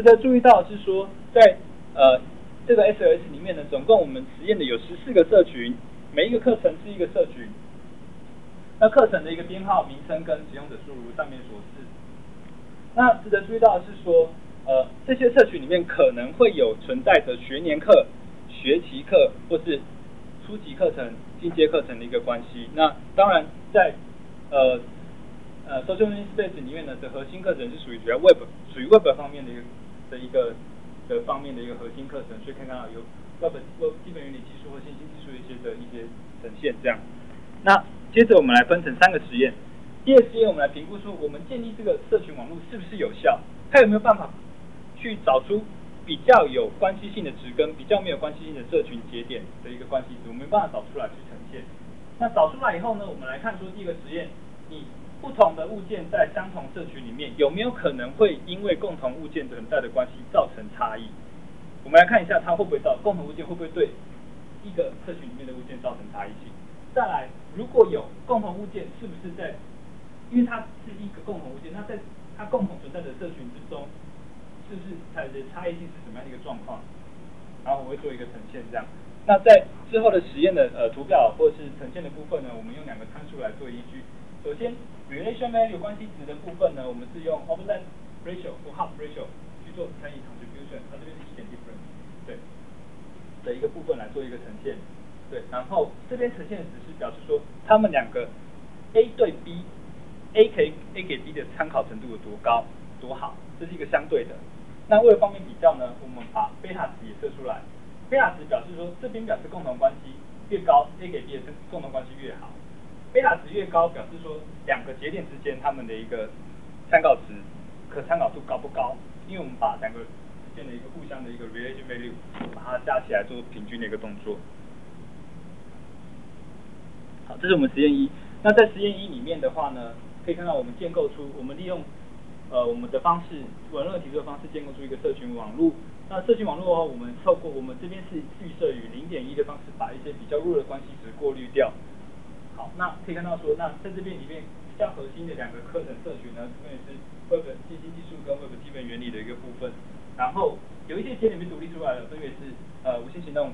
值得注意到的是说，在这个 SLS 里面呢，总共我们实验的有14个社群，每一个课程是一个社群。那课程的一个编号、名称跟使用者数如上面所示。那值得注意到的是说，这些社群里面可能会有存在着学年课、学期课或是初级课程、进阶课程的一个关系。那当然在Social Learning Space 里面呢的核心课程是属于比较 Web 方面的一个方面的一个核心课程，所以可以看到有 Web 基本原理技术或信息技术一些呈现这样。那接着我们来分成3个实验。第2个实验我们来评估说，我们建立这个社群网络是不是有效，它有没有办法去找出比较有关系性的值跟比较没有关系性的社群节点的一个关系值，我们没办法找出来去呈现。那找出来以后呢，我们来看说第1个实验，你不同的物件在相同社群里面有没有可能会因为共同物件存在的关系造成差异？我们来看一下它会不会共同物件会不会对一个社群里面的物件造成差异性。再来，如果有共同物件，是不是在因为它是一个共同物件，那在它共同存在的社群之中，是不是它的差异性是什么样的一个状况？然后我会做一个呈现这样。那在之后的实验的图表或是呈现的部分呢，我们用2个参数来做依据。首先 relation value 关系值的部分呢，我们是用 overlap ratio 或 half ratio 去做乘以 contribution， 它这边是1点 difference， 对的一个部分来做一个呈现。对，然后这边呈现的只是表示说，他们2个 A 对 B，A 给 B 的参考程度有多高多好，这是一个相对的。那为了方便比较呢，我们把贝塔值也设出来。贝塔值表示说，这边表示共同关系越高 ，A 给 B 的共同关系越好。贝塔值越高，表示说2个节点之间它们的一个参考值可参考度高不高？因为我们把2个之间的一个互相的一个 relation value 把它加起来做平均的一个动作。好，这是我们实验1。那在实验1里面的话呢，可以看到我们建构出，我们利用我们的方式，文论提出的方式建构出一个社群网络。那社群网络的话，我们透过我们这边是预设于0.1的方式，把一些比较弱的关系值过滤掉。好，那可以看到说，那在这边里面比较核心的2个课程社群呢，分别是 Web 信息技术跟 Web 基本原理的一个部分。然后有一些节点被独立出来了，分别是无线行动、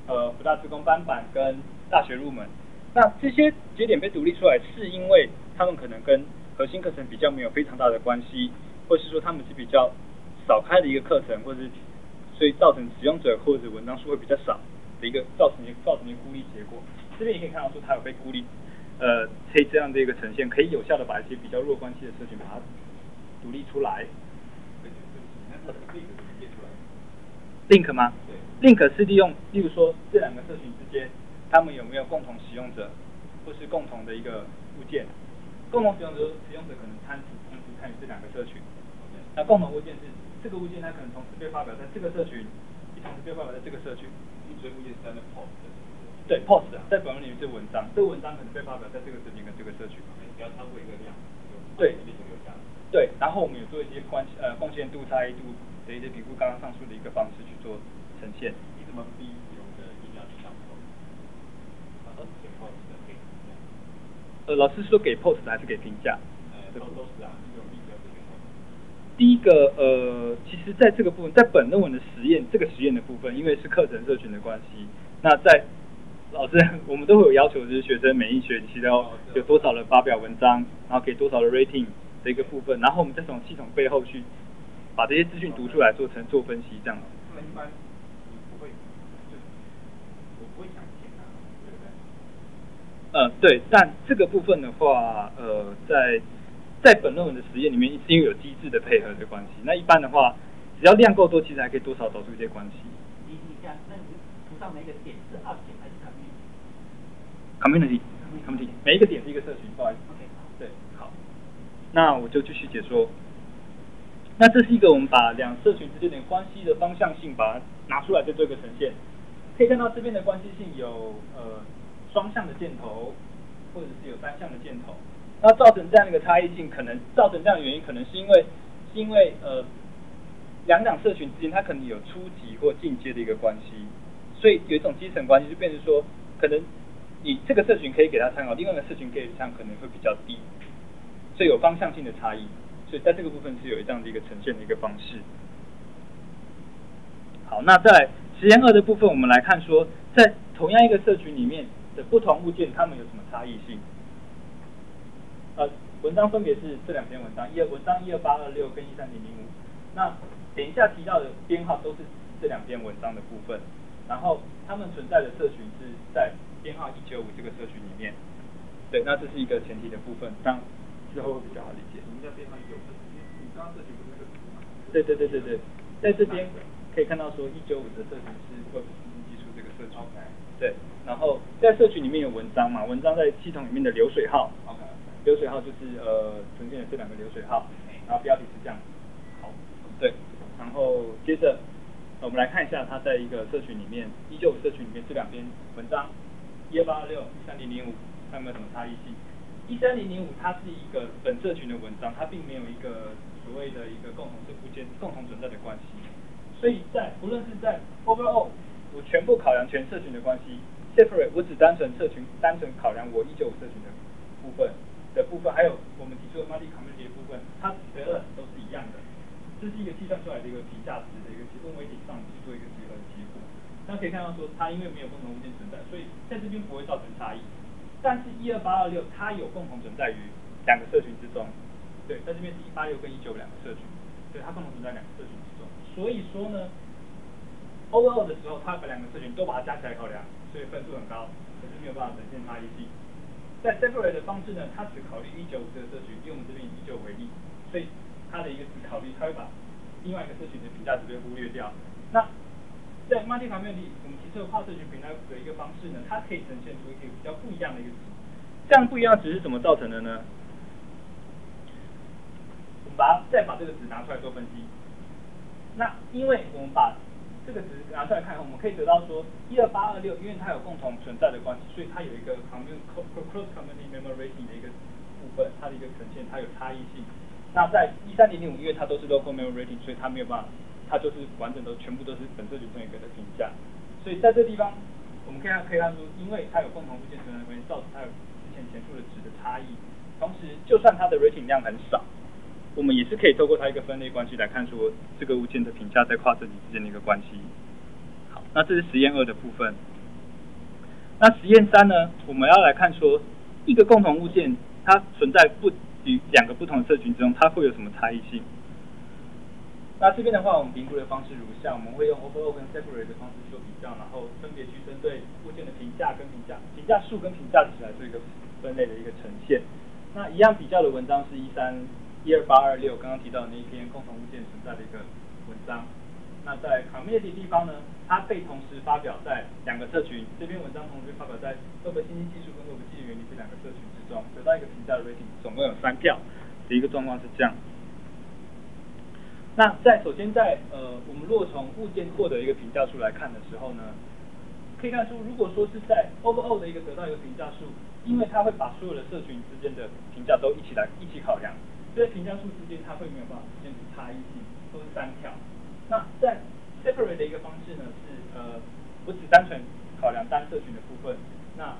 福大自工班版跟大学入门。那这些节点被独立出来，是因为他们可能跟核心课程比较没有非常大的关系，或是说他们是比较少开的一个课程，或是所以造成使用者或者文章数会比较少的一个造成一个孤立结果。这边也可以看到说它有被孤立，这样的一个呈现，可以有效的把一些比较弱关系的社群把它独立出来。link 吗？对 ，link 是利用，例如说这2个社群之间，他们有没有共同使用者，或是共同的一个物件？共同使用者可能同时参与这2个社群。那共同物件是这个物件，它可能同时被发表在这个社群，也同时被发表在这个社群。所以物件是在那 post 的。对 ，post 在本文里面是文章，这个文章可能被发表在这个社群跟这个社群。不要超过一个量。对。对，然后我们有做一些贡献度、差异度的一些评估，刚刚上述的一个方式去做呈现。你怎么逼使用者一定要去上 post？给 post 的给评价。老师说给 post 还是给评价？都是啊，有第一个是给 post。第一个其实在这个部分，在本论文的这个实验的部分，因为是课程社群的关系，那在老师我们都会有要求，就是学生每一学期都要有多少的发表文章，然后给多少的 rating 的一个部分，然后我们再从系统背后去把这些资讯读出来做分析这样子。他们一般不会，我不会想填啊，对不对，对？但这个部分的话，在本论文的实验里面，是因为有机制的配合的关系。那一般的话，只要量够多，其实还可以多少找出一些关系。你看，那图上每一个点是 object 还是 community，每一个点是一个社群，不好意思。对，好，那我就继续解说。那这是一个我们把2社群之间的关系的方向性把它拿出来再做一个呈现。可以看到这边的关系性有双向的箭头，或者是有单向的箭头。那造成这样的一个差异性，可能造成这样的原因，可能是因为2档社群之间它可能有初级或进阶的一个关系，所以有一种基层关系，就变成说，可能你这个社群可以给它参考，另外一个社群可以参考可能会比较低，所以有方向性的差异。所以在这个部分是有这样的一个呈现的一个方式。那在实验2的部分，我们来看说，在同样一个社群里面的不同物件，它们有什么差异性？文章分别是这两篇文章，文章12826跟13005。那等一下提到的编号都是这两篇文章的部分，然后它们存在的社群是在编号195这个社群里面。对，那这是一个前提的部分，这样之后会比较好理解。什么叫编号195？你刚刚社群不是那个图吗？对，在这边可以看到说195的社群是Web信息技术这个社群。OK。对，然后在社群里面有文章嘛，文章在系统里面的流水号。OK。流水号就是呈现的这两个流水号，然后标题是这样。好，对，然后接着我们来看一下它在一个社群里面，195社群里面这两篇文章，12826、13005，它有没有什么差异性？13005它是一个本社群的文章，它并没有一个所谓的一个共同存在的关系，所以不论是在 overall 我全部考量全社群的关系 ，separate 我只单纯考量我195社群的部分，还有我们提出的 multi community 的部分，它结论都是一样的。这是一个计算出来的一个评价值的一个结论weighting上去做一个结合的结果。那可以看到说，它因为没有共同物件存在，所以在这边不会造成差异。但是12826它有共同存在于两个社群之中。对，在这边是186跟195两个社群，对，它共同存在两个社群之中。所以说呢 ，overall 的时候，它把两个社群都把它加起来考量，所以分数很高，可是没有办法呈现差异性。在 separate 的方式呢，它只考虑195这个社群，以我们这边以195为例，所以它的一个只考虑，它会把另外一个社群的评价值被忽略掉。那在 multi community 我们提出的跨社群评价的一个方式呢，它可以呈现出一个比较不一样的一个值。这样不一样的值是怎么造成的呢？我们再把这个值拿出来做分析。那因为我们把这个值拿出来看，我们可以得到说12826，因为它有共同存在的关系，所以它有一个 cross community member rating 的一个部分，它的一个呈现，它有差异性。那在13005，因为它都是 local member rating， 所以它没有办法，它就是全部都是本社群中一个的评价。所以在这地方，我们可以看出，因为它有共同物件存在的关系，造成它有之前前述的值的差异。同时，就算它的 rating 量很少，我们也是可以透过它一个分类关系来看出这个物件的评价在跨社群之间的一个关系。好，那这是实验2的部分。那实验3呢，我们要来看说一个共同物件它存在于两个不同的社群之中，它会有什么差异性？那这边的话，我们评估的方式如下，我们会用 overall 跟 separate 的方式做比较，然后分别去针对物件的评价数跟评价值来做一个分类的一个呈现。那一样比较的文章是12826刚刚提到的那一篇共同物件存在的一个文章。那在 community 地方呢，它被同时发表在两个社群，这篇文章同时发表在 Web 信息技术跟 Web 机器原理这两个社群之中，得到一个评价的 rating， 总共有3票的一个状况是这样。那首先我们如果从物件获得一个评价数来看的时候呢，可以看出，如果说是在 overall 的一个得到一个评价数，因为它会把所有的社群之间的评价都一起考量，所以评价数之间它会没有办法实现出差异性，都是3票。那在 separate 的一个方式呢，是我只单纯考量单社群的部分。那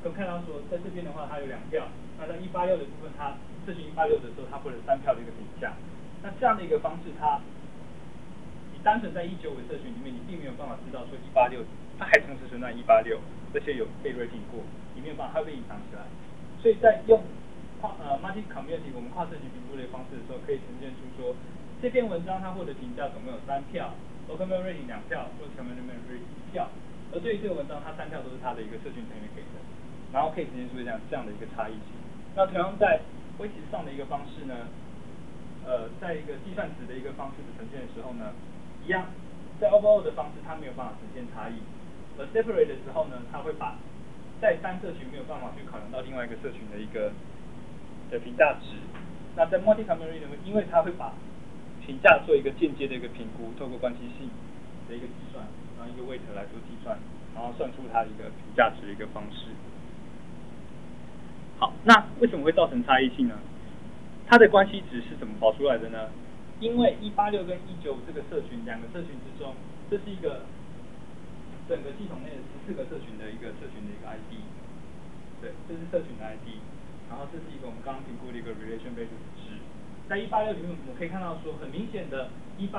可以看到说，在这边的话它有2票，那在186的部分，它社群186的时候，它获得3票的一个评价。那这样的一个方式，你单纯在195的社群里面，你并没有办法知道说186它还同时存在186，而且有被 rating 过，你没有办法，它会被隐藏起来。所以在用multi community 我们跨社群评估的方式的时候，可以呈现出说这篇文章它获得评价总共有3票 ，local member rating 2票 ，cross community member rating 1票。而对于这个文章，它3票都是它的一个社群成员给的，然后可以呈现出这样的一个差异性。那同样在微积上的一个方式呢，在一个计算值的一个方式的呈现的时候呢，一样，在 overall 的方式它没有办法呈现差异，而 separate 的时候呢，它会把在单社群没有办法去考量到另外一个社群的一个评价值。那在 multi community 呢，因为它会把评价做一个间接的一个评估，透过关系性的一个计算，然后一个 weight 来做计算，然后算出它的一个评价值的一个方式。好，那为什么会造成差异性呢？它的关系值是怎么跑出来的呢？因为186跟195这个社群两个社群之中，这是一个整个系统内的14个社群的一个ID， 对，这是社群的 ID， 然后这是一个我们刚刚评估的一个 relation basis 值。在186里面，我们可以看到说，很明显的186